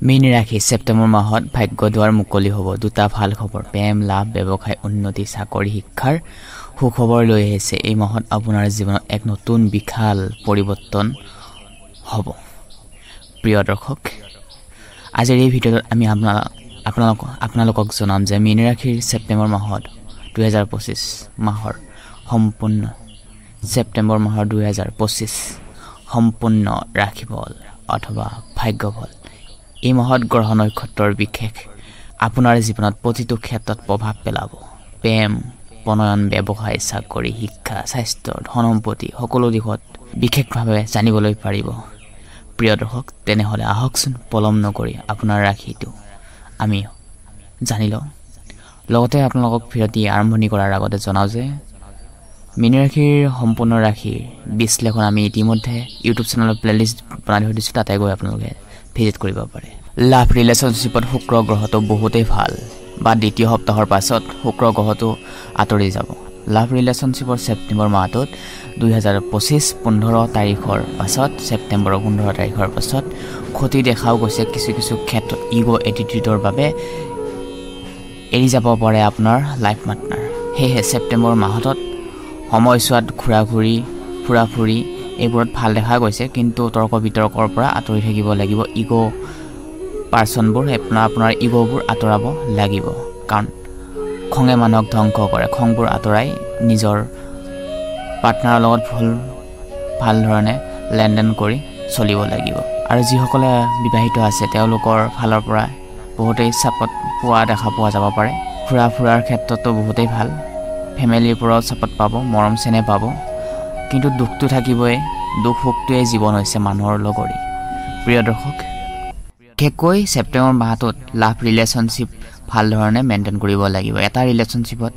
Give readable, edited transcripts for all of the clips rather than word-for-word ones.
মীন ৰাশি ছেপ্টেম্বৰ মাহত ভাগ্য দুৱাৰ মুকলি হ'ব। দুটা ভাল খবৰ, প্ৰেম, লাভ, ব্যৱসায়, উন্নতি, চাকৰি, শিক্ষাৰ সুখবৰ লৈ আহিছে। এই মাহত আপোনাৰ জীৱনত এক নতুন বিশাল পৰিৱৰ্তন হ'ব। প্ৰিয় দৰ্শক, আজিৰ এই ভিডিঅ'ত আমি আপোনালোকক জনাম যে মীন ৰাশিৰ ছেপ্টেম্বৰ মাহত 2025 মাহৰ সম্পূৰ্ণ ছেপ্টেম্বৰ মাহৰ 2025 সম্পূৰ্ণ ৰাশিফল অথবা ভাগ্যফল। এই মাহত গ্ৰহ নক্ষত্ৰৰ বিশেষ আপোনাৰ জীৱনত প্ৰতিটো ক্ষেত্ৰত প্ৰভাৱ পেলাব। প্ৰেম, প্ৰণয়ন, ব্যৱসায়, চাকৰি, শিক্ষা, স্বাস্থ্য, ধন সম্পত্তি সকলো দিশত বিশেষভাৱে জানিবলৈ পাৰিব। প্ৰিয় দৰ্শক, তেনেহ'লে আহকচোন পলম নকৰি আপোনাৰ ৰাশিটো আমি জানি লওঁ। লগতে আপোনালোকক ভিডিঅ'টি আৰম্ভণি কৰাৰ আগতে জনাওঁ যে মীন ৰাশিৰ সম্পূৰ্ণ ৰাশিৰ বিশ্লেষণ আমি ইতিমধ্যে ইউটিউব চেনেলৰ প্লেলিষ্ট বনাই থৈ দিছোঁ, তাতে গৈ আপোনালোকে ভিজিট কৰিব পাৰে। লাভ ৰিলেশ্যনশ্বিপত শুক্ৰ গ্ৰহটো বহুতেই ভাল, বা দ্বিতীয় সপ্তাহৰ পাছত শুক্ৰ গ্ৰহটো আঁতৰি যাব। লাভ ৰিলেশ্যনশ্বিপৰ ছেপ্টেম্বৰ মাহটোত 2025 15 তাৰিখৰ পাছত ছেপ্টেম্বৰৰ 15 তাৰিখৰ পাছত ক্ষতি দেখাও গৈছে। কিছু ক্ষেত্ৰত ইগ' এটিটিউডৰ বাবে এৰি যাব পাৰে আপোনাৰ লাইফ পাৰ্টনাৰ। সেয়েহে ছেপ্টেম্বৰ মাহত সময়ছোৱাত ফুৰা ফুৰি এইবোৰত ভাল দেখা গৈছে, কিন্তু তৰ্ক বিতৰ্কৰ পৰা আঁতৰি থাকিব লাগিব। ইগ' পাৰ্চনবোৰ আপোনাৰ ইগ'বোৰ আঁতৰাব লাগিব, কাৰণ খঙে মানুহক ধ্বংস কৰে। খংবোৰ আঁতৰাই নিজৰ পাৰ্টনাৰৰ লগত ভাল ধৰণে লেনদেন কৰি চলিব লাগিব। আৰু যিসকলে বিবাহিত আছে তেওঁলোকৰ ফালৰ পৰা বহুতেই ছাপোৰ্ট পোৱা দেখা পোৱা যাব পাৰে। ফুৰাৰ ক্ষেত্ৰতো বহুতেই ভাল, ফেমিলিৰ পৰাও ছাপোৰ্ট পাব, মৰম চেনেহ পাব। কিন্তু দুখটো থাকিবই, দুখ সুখটোৱে জীৱন হৈছে মানুহৰ লগৰী। প্ৰিয় দৰ্শক, বিশেষকৈ ছেপ্টেম্বৰ মাহটোত লাভ ৰিলেশ্যনশ্বিপ ভাল ধৰণে মেইনটেইন কৰিব লাগিব। এটা ৰিলেশ্যনশ্বিপত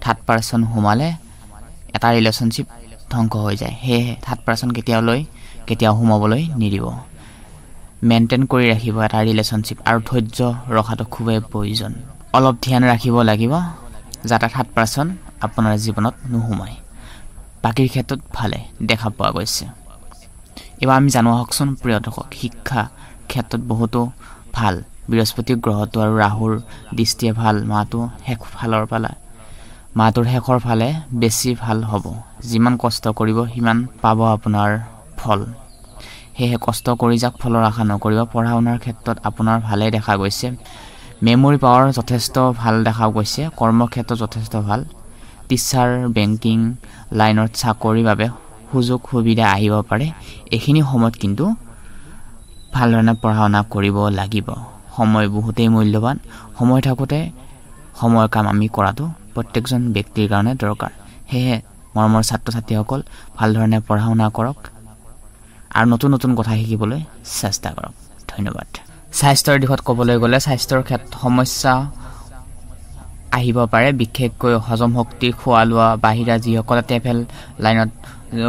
থাৰ্ড পাৰ্চন সোমালে এটা ৰিলেশ্যনশ্বিপ ধ্বংস হৈ যায়। সেয়েহে থাৰ্ড পাৰ্চন কেতিয়াও সোমাবলৈ নিদিব। মেইনটেইন কৰি ৰাখিব এটা ৰিলেশ্যনশ্বিপ, আৰু ধৈৰ্য ৰখাটো খুবেই প্ৰয়োজন। অলপ ধ্যান ৰাখিব লাগিব যাতে থাৰ্ড পাৰ্চন আপোনাৰ জীৱনত নোসোমায়। বাকীৰ ক্ষেত্ৰত ভালে দেখা পোৱা গৈছে। এইবাৰ আমি জানো আহকচোন প্ৰিয় দৰ্শক, শিক্ষা ক্ষেত্ৰত বহুতো ভাল। বৃহস্পতি গ্ৰহটো আৰু ৰাহুৰ দৃষ্টিয়ে ভাল। মাহটোৰ শেষৰ ফালে বেছি ভাল হ'ব। যিমান কষ্ট কৰিব সিমান পাব আপোনাৰ ফল। সেয়েহে কষ্ট কৰি যাক, ফলৰ আশা নকৰিব। পঢ়া শুনাৰ ক্ষেত্ৰত আপোনাৰ ভালেই দেখা গৈছে। মেমৰি পাৱাৰ যথেষ্ট ভাল দেখা গৈছে। কৰ্মক্ষেত্ৰত যথেষ্ট ভাল। টিচাৰ, বেংকিং লাইনত চাকৰিৰ বাবে সুযোগ সুবিধা আহিব পাৰে। এইখিনি সময়ত কিন্তু ভাল ধৰণে পঢ়া শুনা কৰিব লাগিব। সময় বহুতেই মূল্যৱান। সময় থাকোঁতে সময়ৰ কাম আমি কৰাটো প্ৰত্যেকজন ব্যক্তিৰ কাৰণে দৰকাৰ। সেয়েহে মৰমৰ ছাত্ৰ ছাত্ৰীসকল ভাল ধৰণে পঢ়া শুনা কৰক আৰু নতুন কথা শিকিবলৈ চেষ্টা কৰক। ধন্যবাদ। স্বাস্থ্যৰ দিশত ক'বলৈ গ'লে স্বাস্থ্যৰ ক্ষেত্ৰত সমস্যা আহিব পাৰে, বিশেষকৈ হজম শক্তি, খোৱা লোৱা, বাহিৰা যিসকলে ট্ৰেভেল লাইনত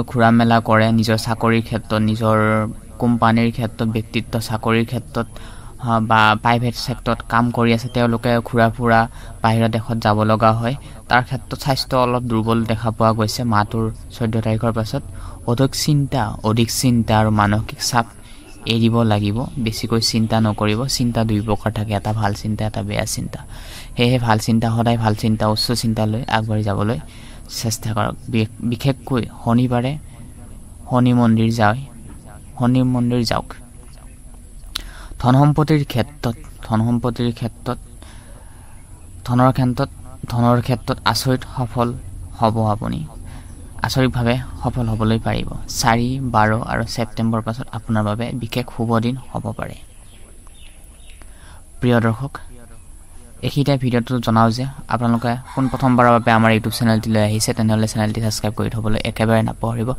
ঘূৰা মেলা কৰে, নিজৰ চাকৰিৰ ক্ষেত্ৰত, নিজৰ কোম্পানীৰ ক্ষেত্ৰত, ব্যক্তিত্ব চাকৰিৰ ক্ষেত্ৰত বা প্ৰাইভেট ছেক্টৰত কাম কৰি আছে, তেওঁলোকে ফুৰা বাহিৰৰ দেশত যাব লগা হয়। তাৰ ক্ষেত্ৰত স্বাস্থ্য অলপ দুৰ্বল দেখা পোৱা গৈছে। মাহটোৰ 14 তাৰিখৰ পাছত অধিক চিন্তা আৰু মানসিক চাপ এৰিব লাগিব। বেছিকৈ চিন্তা নকৰিব। চিন্তা দুই প্ৰকাৰ থাকে, এটা ভাল চিন্তা, এটা বেয়া চিন্তা। সেয়েহে সদায় ভাল চিন্তা, উচ্চ চিন্তা লৈ আগবাঢ়ি যাবলৈ চেষ্টা কৰক। বিশেষকৈ শনিবাৰে শনি মন্দিৰ যাওক। ধন সম্পত্তিৰ ক্ষেত্ৰত ধনৰ ক্ষেত্ৰত সফল হ'ব। আপুনি আচৰিতভাৱে সফল হ'বলৈ পাৰিব। 4, 12 আৰু ছেপ্টেম্বৰ পাছত আপোনাৰ বাবে বিশেষ শুভ দিন হ'ব পাৰে। প্ৰিয় দৰ্শক, এইখিনিতে ভিডিঅ'টো জনাওঁ যে আপোনালোকে প্ৰথমবাৰৰ বাবে আমাৰ ইউটিউব চেনেলটিলৈ আহিছে, তেনেহ'লে চেনেলটি ছাবস্ক্ৰাইব কৰি থ'বলৈ একেবাৰে নাপাহৰিব,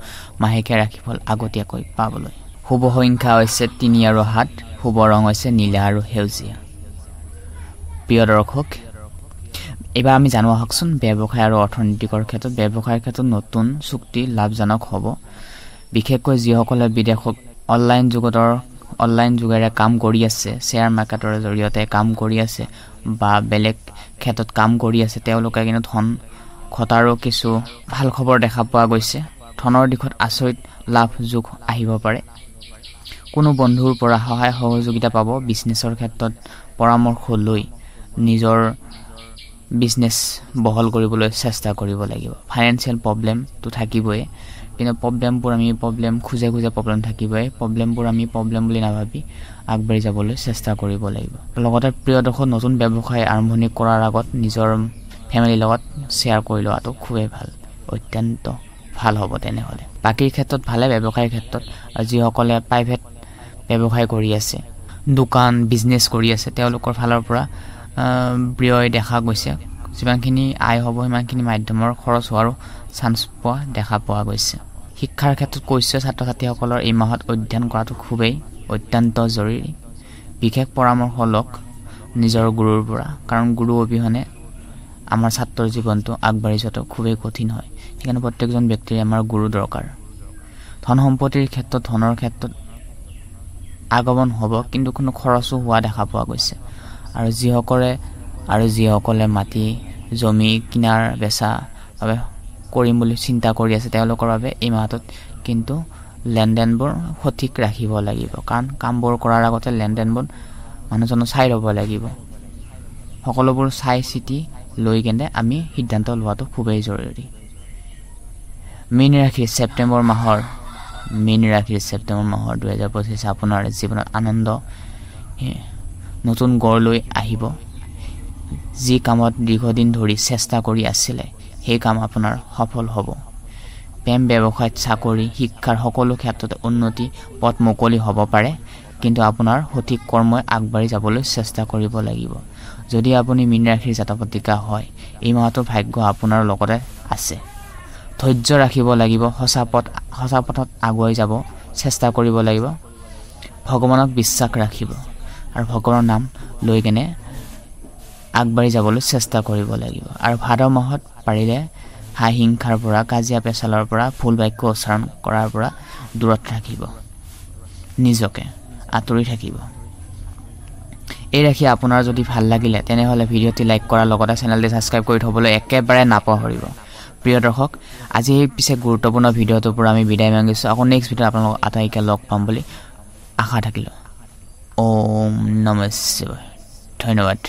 মাহেকীয়া ৰাশিফল আগতীয়াকৈ পাবলৈ। শুভ সংখ্যা হৈছে 3 আৰু 7। শুভ ৰং হৈছে নীলা আৰু সেউজীয়া। প্ৰিয় দৰ্শক, এইবাৰ আমি জানো আহকচোন ব্যৱসায় আৰু অৰ্থনৈতিকৰ ক্ষেত্ৰত। ব্যৱসায়ৰ ক্ষেত্ৰত নতুন চুক্তি লাভজনক হ'ব। বিশেষকৈ যিসকলে বিদেশত অনলাইন যুগেৰে কাম কৰি আছে, শ্বেয়াৰ মাৰ্কেটৰ জৰিয়তে কাম কৰি আছে বা বেলেগ ক্ষেত্ৰত কাম কৰি আছে, তেওঁলোকে কিন্তু ধন ঘটাৰো কিছু ভাল খবৰ দেখা পোৱা গৈছে। ধনৰ দিশত আচৰিত লাভ যোগ আহিব পাৰে। কোনো বন্ধুৰ পৰা সহায় সহযোগিতা পাব বিজনেছৰ ক্ষেত্ৰত পৰামৰ্শ লৈ নিজৰ বিজনেছ বহল কৰিবলৈ চেষ্টা কৰিব লাগিব ফাইনান্সিয়েল প্ৰবলেমটো থাকিবই কিন্তু প্ৰবলেমবোৰ আমি প্ৰবলেম খুজে প্ৰবলেম থাকিবই প্ৰবলেমবোৰ আমি প্ৰবলেম বুলি নাভাবি আগবাঢ়ি যাবলৈ চেষ্টা কৰিব লাগিব লগতে প্ৰিয়দৰ্শক নতুন ব্যৱসায় আৰম্ভণি কৰাৰ আগত নিজৰ ফেমিলিৰ লগত শ্বেয়াৰ কৰি লোৱাটো খুবেই ভাল অত্যন্ত ভাল হ'ব তেনেহ'লে বাকীৰ ক্ষেত্ৰত ভালে ব্যৱসায়ৰ ক্ষেত্ৰত যিসকলে প্ৰাইভেট ব্যৱসায় কৰি আছে দোকান বিজনেছ কৰি আছে তেওঁলোকৰ ফালৰ পৰা ব্যয় দেখা গৈছে যিমানখিনি আয় হ'ব সিমানখিনি মাধ্যমৰ খৰচ হোৱাৰো চান্স পোৱা দেখা পোৱা গৈছে শিক্ষাৰ ক্ষেত্ৰত কৈছে ছাত্ৰ ছাত্ৰীসকলৰ এই মাহত অধ্যয়ন কৰাটো খুবেই অত্যন্ত জৰুৰী বিশেষ পৰামৰ্শ লওক নিজৰ গুৰুৰ পৰা কাৰণ গুৰু অবিহনে আমাৰ ছাত্ৰৰ জীৱনটো আগবাঢ়ি যোৱাটো খুবেই কঠিন হয় সেইকাৰণে প্ৰত্যেকজন ব্যক্তিৰ আমাৰ গুৰু দৰকাৰ ধন সম্পত্তিৰ ক্ষেত্ৰত ধনৰ ক্ষেত্ৰত আগমন হ'ব কিন্তু কোনো খৰচো হোৱা দেখা পোৱা গৈছে আৰু যিসকলে মাটি জমি কিনাৰ বেচা বাবে কৰিম বুলি চিন্তা কৰি আছে তেওঁলোকৰ বাবে এই মাহটোত কিন্তু লেনদেনবোৰ সঠিক ৰাখিব লাগিব কাৰণ কামবোৰ কৰাৰ আগতে লেনদেনবোৰ মানুহজনে চাই ল'ব লাগিব সকলোবোৰ চাই চিতি লৈ কেনে আমি সিদ্ধান্ত লোৱাটো খুবেই জৰুৰী মীন ৰাশিৰ ছেপ্টেম্বৰ মাহৰ 2025 আপোনাৰ জীৱনত আনন্দ নতুন গঢ় লৈ আহিব যি কামত দীৰ্ঘদিন ধৰি চেষ্টা কৰি আছিলে সেই কাম আপোনাৰ সফল হ'ব প্ৰেম ব্যৱসায়ত চাকৰি শিক্ষাৰ সকলো ক্ষেত্ৰতে উন্নতি পথ মুকলি হ'ব পাৰে কিন্তু আপোনাৰ সঠিক কৰ্মই আগবাঢ়ি যাবলৈ চেষ্টা কৰিব লাগিব যদি আপুনি মীন ৰাশিৰ জাতক জাতিকা হয় এই মাহটোৰ ভাগ্য আপোনাৰ লগতে আছে ধৈৰ্য ৰাখিব লাগিব সঁচা পথত আগুৱাই যাব চেষ্টা কৰিব লাগিব ভগৱানক বিশ্বাস ৰাখিব আৰু ভগৱানৰ নাম লৈ কেনে আগবাঢ়ি যাবলৈ চেষ্টা কৰিব লাগিব আৰু ভাদ মাহত পাৰিলে হিংসাৰ পৰা কাজিয়া পেচালৰ পৰা ভুল বাক্য উচ্চাৰণ কৰাৰ পৰা দূৰত থাকিব নিজকে আঁতৰি থাকিব এই ৰাশি আপোনাৰ যদি ভাল লাগিলে তেনেহ'লে ভিডিঅ'টি লাইক কৰাৰ লগতে চেনেলটি ছাবস্ক্ৰাইব কৰি থবলৈ একেবাৰে নাপাহৰিব প্ৰিয় দৰ্শক আজি এই পিছে গুৰুত্বপূৰ্ণ ভিডিঅ'টোৰ পৰা আমি বিদায় মাগিছোঁ আকৌ নেক্সট ভিডিঅ'ত আপোনালোকক আটাইকে লগ পাম বুলি আশা থাকিলোঁ ওম নমঃ শিৱায় ধন্যবাদ